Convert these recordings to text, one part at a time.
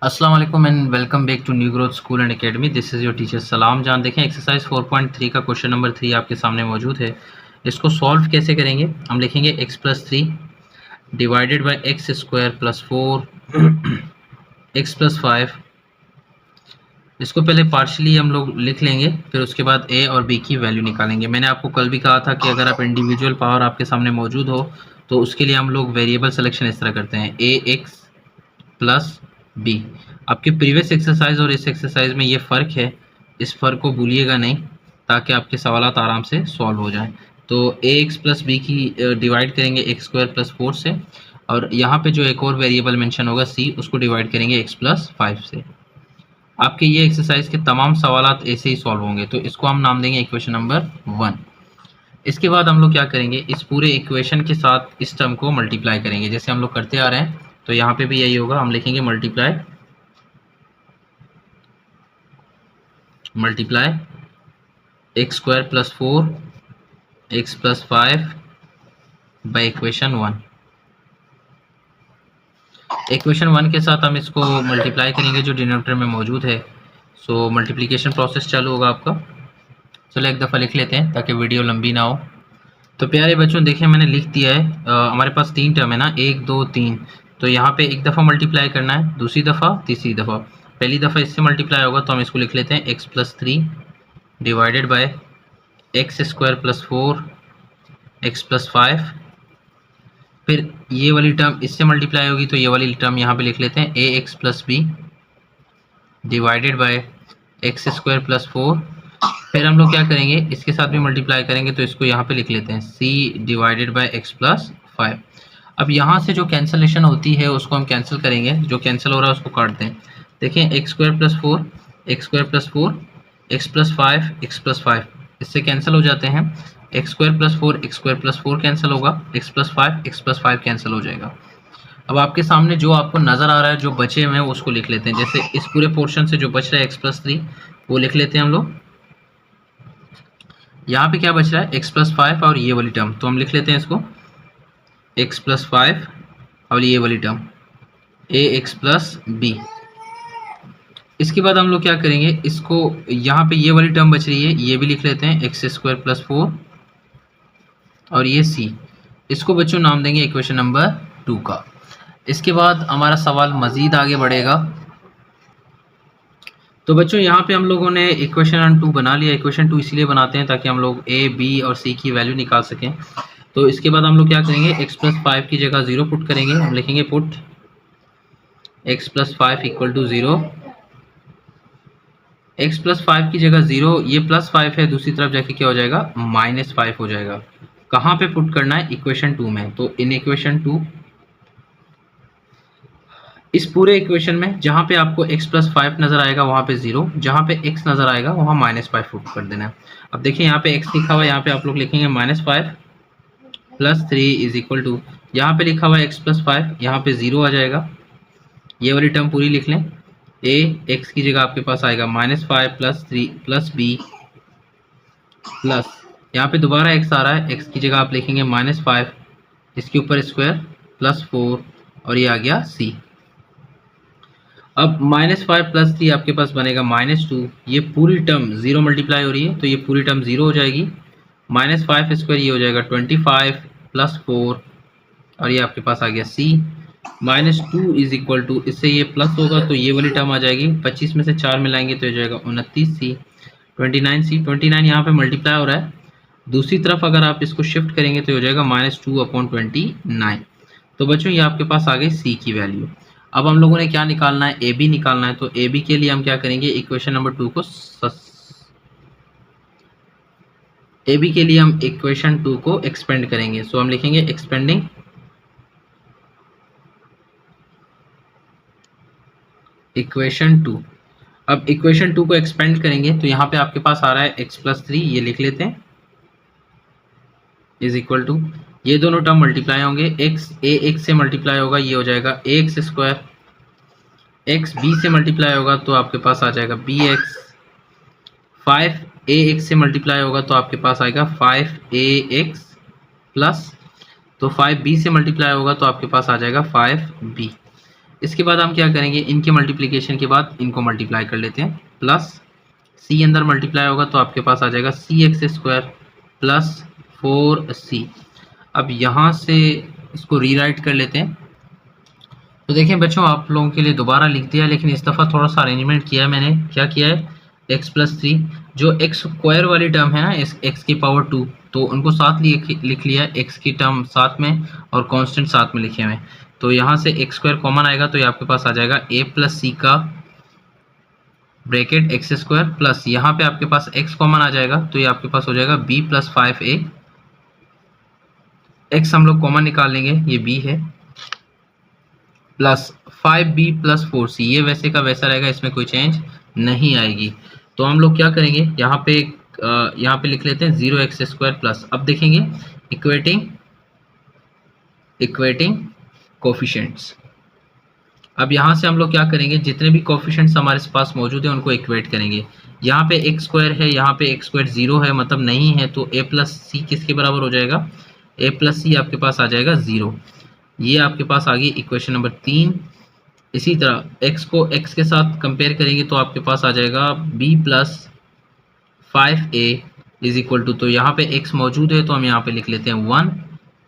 अस्सलाम वालेकुम and welcome back to New Growth School and Academy. This is your teacher Salam Jaan. देखें exercise 4.3 का question number 3 आपके सामने मौजूद है। इसको सॉल्व कैसे करेंगे? हम लिखेंगे x plus 3 divided by x square plus 4 x plus 5। इसको पहले पार्शली हम लोग लिख लेंगे, फिर उसके बाद a और b की वैल्यू निकालेंगे। मैंने आपको कल भी कहा था कि अगर आप इंडिविजुअल पावर आपके सामने मौजूद हो तो उसके लिए हम लोग वेरिएबल सिलेक्शन इस तरह करते हैं, a x प्लस बी। आपके प्रीवियस एक्सरसाइज और इस एक्सरसाइज में ये फ़र्क है, इस फ़र्क को भूलिएगा नहीं ताकि आपके सवालात आराम से सॉल्व हो जाएं। तो ए एक्स प्लस बी की डिवाइड करेंगे एक्स स्क्वायर प्लस 4 से, और यहाँ पे जो एक और वेरिएबल मेंशन होगा सी, उसको डिवाइड करेंगे एक्स प्लस 5 से। आपके ये एक्सरसाइज के तमाम सवालात ऐसे ही सॉल्व होंगे, तो इसको हम नाम देंगे इक्वेशन नंबर 1। इसके बाद हम लोग क्या करेंगे, इस पूरे इक्वेशन के साथ इस टर्म को मल्टीप्लाई करेंगे जैसे हम लोग करते आ रहे हैं। तो यहाँ पे भी यही होगा, हम लिखेंगे multiply x square plus 4 x plus 5 by equation 1। Equation 1 के साथ हम इसको मल्टीप्लाई करेंगे जो डिनोमिनेटर में मौजूद है। सो मल्टीप्लिकेशन प्रोसेस चालू होगा आपका। चलो एक दफ़ा लिख लेते हैं ताकि वीडियो लंबी ना हो। तो प्यारे बच्चों देखिए मैंने लिख दिया है। हमारे पास 3 टर्म है ना, 1 2 3। तो यहाँ पे एक दफ़ा मल्टीप्लाई करना है, दूसरी दफ़ा, तीसरी दफ़ा। पहली दफ़ा इससे मल्टीप्लाई होगा तो हम इसको लिख लेते हैं x plus 3 divided by x square plus 4 x plus 5। फिर ये वाली टर्म इससे मल्टीप्लाई होगी तो ये वाली टर्म यहाँ पे लिख लेते हैं a x plus b divided by x square plus 4। फिर हम लोग क्या करेंगे, इसके साथ भी मल्टीप्लाई करेंगे तो इसको यहाँ पे लिख लेते हैं c divided by x plus 5। अब यहाँ से जो कैंसलेशन होती है उसको हम कैंसिल करेंगे, जो कैंसिल हो रहा है उसको काटते हैं। देखिए x square plus 4 x square plus 4 x plus 5 x plus 5 इससे कैंसिल हो जाते हैं। X square plus 4 x square plus 4 cancel होगा, एक्स प्लस 5 कैंसिल हो जाएगा। अब आपके सामने जो आपको नज़र आ रहा है, जो बचे हुए हैं उसको लिख लेते हैं। जैसे इस पूरे पोर्शन से जो बच रहा है एक्स प्लस 3 वो लिख लेते हैं हम लोग। यहाँ पे क्या बच रहा है, एक्स प्लस 5 और ये वाली टर्म, तो हम लिख लेते हैं इसको एक्स प्लस 5 और ये वाली टर्म ए एक्स प्लस बी। इसके बाद हम लोग क्या करेंगे, इसको यहाँ पे ये वाली टर्म बच रही है ये भी लिख लेते हैं एक्स स्क्वायर प्लस 4 और ये सी। इसको बच्चों नाम देंगे इक्वेशन नंबर 2 का। इसके बाद हमारा सवाल मज़ीद आगे बढ़ेगा। तो बच्चों यहाँ पे हम लोगों ने इक्वेशन 2 बना लिया। इक्वेशन 2 इसलिए बनाते हैं ताकि हम लोग ए बी और सी की वैल्यू निकाल सकें। तो इसके बाद हम लोग क्या करेंगे, एक्स प्लस 5 की जगह 0 पुट करेंगे। हम लिखेंगे put x plus 5 equal to 0। एक्स प्लस 5 की जगह 0, ये प्लस 5 है, दूसरी तरफ जाके क्या हो जाएगा, -5 हो जाएगा। कहाँ पे पुट करना है, इक्वेशन 2 में। तो इन इक्वेशन 2, इस पूरे इक्वेशन में जहाँ पे आपको x प्लस 5 नज़र आएगा वहाँ पे 0, जहाँ पे x नज़र आएगा वहाँ -5 पुट कर देना है। अब देखिए यहाँ पे x लिखा हुआ है, यहाँ पे आप लोग लिखेंगे -5 प्लस 3 इज इक्वल टू, यहाँ पे लिखा हुआ है x प्लस 5, यहाँ पे 0 आ जाएगा। ये वाली टर्म पूरी लिख लें, a x की जगह आपके पास आएगा -5 प्लस 3 प्लस b प्लस, यहाँ पे दोबारा x आ रहा है, x की जगह आप लिखेंगे -5, इसके ऊपर स्क्वायर प्लस 4 और ये आ गया c। अब -5 प्लस 3 आपके पास बनेगा -2। ये पूरी टर्म 0 मल्टीप्लाई हो रही है तो ये पूरी टर्म 0 हो जाएगी। -5 स्क्वायर ये हो जाएगा 25 प्लस 4 और ये आपके पास आ गया c। -2 इज इक्वल टू, इससे ये प्लस होगा तो ये वाली टर्म आ जाएगी, 25 में से 4 मिलाएंगे तो हो जाएगा 29c 29c। 29 यहाँ पे मल्टीप्लाई हो रहा है, दूसरी तरफ अगर आप इसको शिफ्ट करेंगे तो हो जाएगा -2/29। तो बच्चों ये आपके पास आ गई c की वैल्यू। अब हम लोगों ने क्या निकालना है, ए बी निकालना है। तो ए बी के लिए हम क्या करेंगे, इक्वेशन नंबर 2 को ए बी के लिए हम इक्वेशन 2 को एक्सपेंड करेंगे। सो हम लिखेंगे एक्सपेंडिंग इक्वेशन 2। अब इक्वेशन 2 को एक्सपेंड करेंगे तो यहाँ पे आपके पास आ रहा है x प्लस 3, ये लिख लेते हैं, इज इक्वल टू, ये दोनों टर्म मल्टीप्लाई होंगे, x से मल्टीप्लाई होगा ये हो जाएगा ax स्क्वायर, x b से मल्टीप्लाई होगा तो आपके पास आ जाएगा bx, 5ax से मल्टीप्लाई होगा तो आपके पास आएगा 5ax प्लस, तो 5b से मल्टीप्लाई होगा तो आपके पास आ जाएगा 5b। इसके बाद हम क्या करेंगे, इनके मल्टीप्लिकेशन के बाद इनको मल्टीप्लाई कर लेते हैं, प्लस सी अंदर मल्टीप्लाई होगा तो आपके पास आ जाएगा सी एक्स स्क्वायर प्लस 4c। अब यहाँ से इसको रीराइट कर लेते हैं। तो देखिए बच्चों, आप लोगों के लिए दोबारा लिख दिया, लेकिन इस दफ़ा थोड़ा सा अरेंजमेंट किया है मैंने। क्या किया है, x प्लस 3 जो एक्स स्क्वायर वाली टर्म है ना, एक्स की पावर 2, तो उनको साथ लिख लिया, एक्स की टर्म साथ में और कांस्टेंट साथ में लिखे हुए। तो यहाँ से एक्स स्क्वायर कॉमन आएगा तो ये आपके पास आ जाएगा a प्लस सी का ब्रैकेट एक्स स्क्वायर प्लस यहाँ पे आपके पास x कॉमन आ जाएगा तो ये आपके पास हो जाएगा b प्लस 5a। x हम लोग कॉमन निकाल लेंगे, ये b है, प्लस 5b प्लस 4c, ये वैसे का वैसा रहेगा, इसमें कोई चेंज नहीं आएगी। तो हम लोग क्या करेंगे, यहाँ पे लिख लेते हैं 0x स्क्वायर प्लस, अब देखेंगे इक्वेटिंग कोफिशिएंट्स। अब यहाँ से हम लोग क्या करेंगे, जितने भी कोफिशिएंट्स हमारे पास मौजूद है उनको इक्वेट करेंगे। यहाँ पे एक्स स्क्वायर है, यहाँ पे एक्स स्क्वायर 0 है, मतलब नहीं है, तो a प्लस सी किसके बराबर हो जाएगा, a प्लस सी आपके पास आ जाएगा 0। ये आपके पास आ गई इक्वेशन नंबर 3। इसी तरह x को x के साथ कंपेयर करेंगे तो आपके पास आ जाएगा b plus 5a is equal to, तो यहाँ पे x मौजूद है तो हम यहाँ पे लिख लेते हैं 1,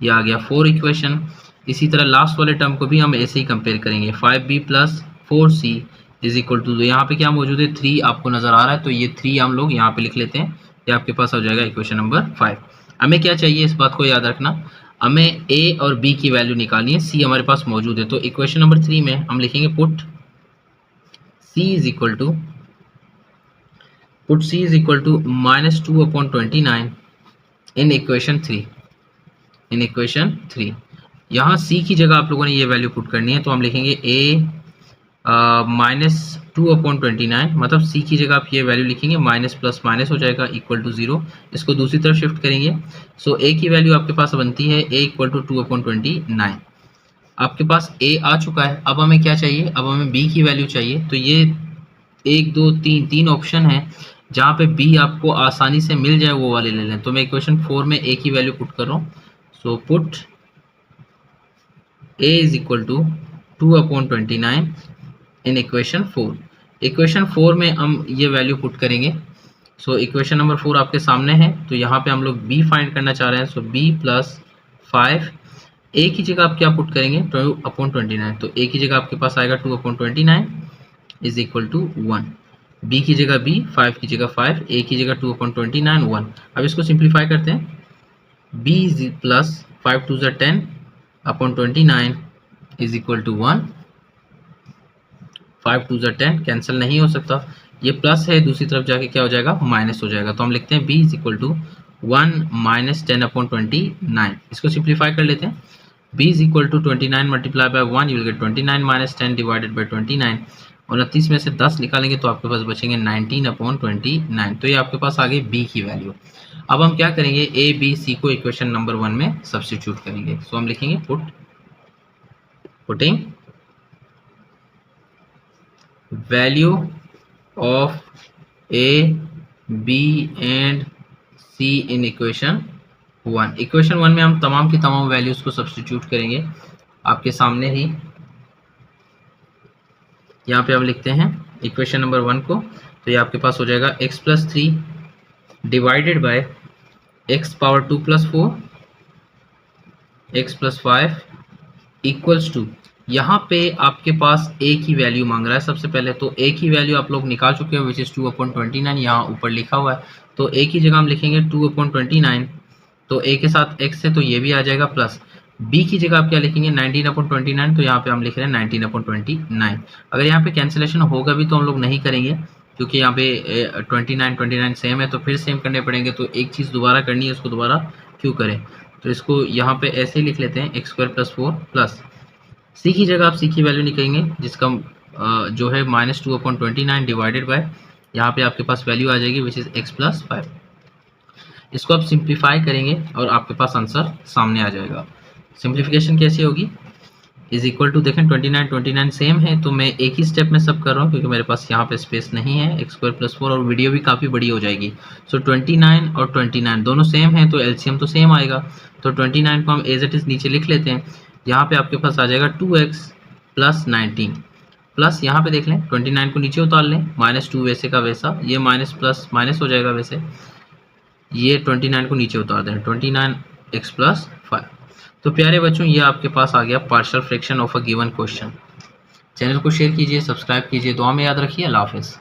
ये आ गया 4 इक्वेशन। इसी तरह लास्ट वाले टर्म को भी हम ऐसे ही कंपेयर करेंगे, 5b plus 4c is equal to, तो यहाँ पे क्या मौजूद है 3 आपको नज़र आ रहा है, तो ये 3 हम लोग यहाँ पे लिख लेते हैं, ये आपके पास हो जाएगा इक्वेशन नंबर 5। हमें क्या चाहिए, इस बात को याद रखना, हमें a और b की वैल्यू निकालनी है, c हमारे पास मौजूद है। तो इक्वेशन नंबर 3 में हम लिखेंगे put c is equal to -2/29 in equation 3। यहाँ c की जगह आप लोगों ने ये वैल्यू पुट करनी है, तो हम लिखेंगे a -2/29, मतलब c की जगह आप ये वैल्यू लिखेंगे, माइनस प्लस माइनस हो जाएगा इक्वल टू 0। इसको दूसरी तरफ शिफ्ट करेंगे, सो a की वैल्यू आपके पास बनती है a इक्वल टू 2/29। आपके पास a आ चुका है, अब हमें क्या चाहिए, अब हमें b की वैल्यू चाहिए। तो ये 1 2 3 ऑप्शन है, जहाँ पे b आपको आसानी से मिल जाए वो वाले ले लें। तो मैं इक्वेशन 4 में a की वैल्यू पुट कर रहा हूँ, so put a is equal to 2/29 in equation 4। Equation 4 में हम ये वैल्यू पुट करेंगे। सो इक्वेशन नंबर 4 आपके सामने है, तो यहाँ पे हम लोग b फाइंड करना चाह रहे हैं, सो b प्लस 5, a की जगह आप क्या पुट करेंगे 2/29, तो a की जगह आपके पास आएगा 2/29 इज इक्वल टू 1, b की जगह b, 5 की जगह 5, a की जगह 2/29 1। अब इसको सिंप्लीफाई करते हैं, b plus 5 2 10/29 is equal to 1, 5 2 10 cancel नहीं हो सकता, ये प्लस है, दूसरी तरफ जाके क्या हो जाएगा, माइनस हो जाएगा। तो हम लिखते हैं b is equal to 1 minus 10/29। इसको सिंप्लीफाई कर लेते हैं, b is equal to 29 multiply by 1 you will get 29 minus 10 divided by 29। 29 में से 10 निकालेंगे तो आपके पास बचेंगे 19/29। तो ये आपके पास आ गई b की वैल्यू। अब हम क्या करेंगे, a b c को इक्वेशन नंबर 1 में सब्स्टिट्यूट करेंगे। सो हम लिखेंगे putting value of a b and c in equation 1। Equation 1 में हम तमाम की तमाम वैल्यूज को सब्स्टिट्यूट करेंगे आपके सामने ही। यहाँ पे हम लिखते हैं इक्वेशन नंबर 1 को, तो ये आपके पास हो जाएगा x plus 3 divided by x power 2 plus 4 x plus 5 equals to, यहाँ पे आपके पास a की वैल्यू मांग रहा है सबसे पहले, तो a की वैल्यू आप लोग निकाल चुके हो विच इज़ 2/29, यहाँ ऊपर लिखा हुआ है, तो a की जगह हम लिखेंगे 2/29, तो a के साथ x है तो ये भी आ जाएगा, प्लस b की जगह आप क्या लिखेंगे 19/29, तो यहाँ पे हम लिख रहे हैं 19/29। अगर यहाँ पे कैंसिलेशन होगा भी तो हम लोग नहीं करेंगे, क्योंकि यहाँ पे 29 सेम है, तो फिर सेम करने पड़ेंगे, तो एक चीज़ दोबारा करनी है, उसको दोबारा क्यों करें, तो इसको यहाँ पे ऐसे ही लिख लेते हैं x square plus 4 plus c की जगह आप c की वैल्यू निकालेंगे, जिसका जो है -2/29 डिवाइडेड बाय, यहाँ पे आपके पास वैल्यू आ जाएगी विच इज़ x प्लस 5। इसको आप सिंप्लीफाई करेंगे और आपके पास आंसर सामने आ जाएगा। सिंप्लीफिकेशन कैसे होगी, इज इक्वल टू, देखें 29 सेम है, तो मैं एक ही स्टेप में सब कर रहा हूँ क्योंकि मेरे पास यहाँ पे स्पेस नहीं है, x स्क्वायर प्लस 4, और वीडियो भी काफ़ी बड़ी हो जाएगी। सो 29 और 29 दोनों सेम है, तो एलसीएम तो सेम आएगा, तो 29 को हम एज इट इज़ नीचे लिख लेते हैं। यहाँ पे आपके पास आ जाएगा 2x प्लस 19 प्लस यहाँ पे देख लें 29 को नीचे उतार लें, -2 वैसे का वैसा, ये माइनस प्लस माइनस हो जाएगा वैसे, ये 29 को नीचे उतार दें, 29x + 5। तो प्यारे बच्चों ये आपके पास आ गया partial fraction of a given question. Channel को शेयर कीजिए, सब्सक्राइब कीजिए, दुआ में याद रखिए। अल्लाह हाफ़िज़।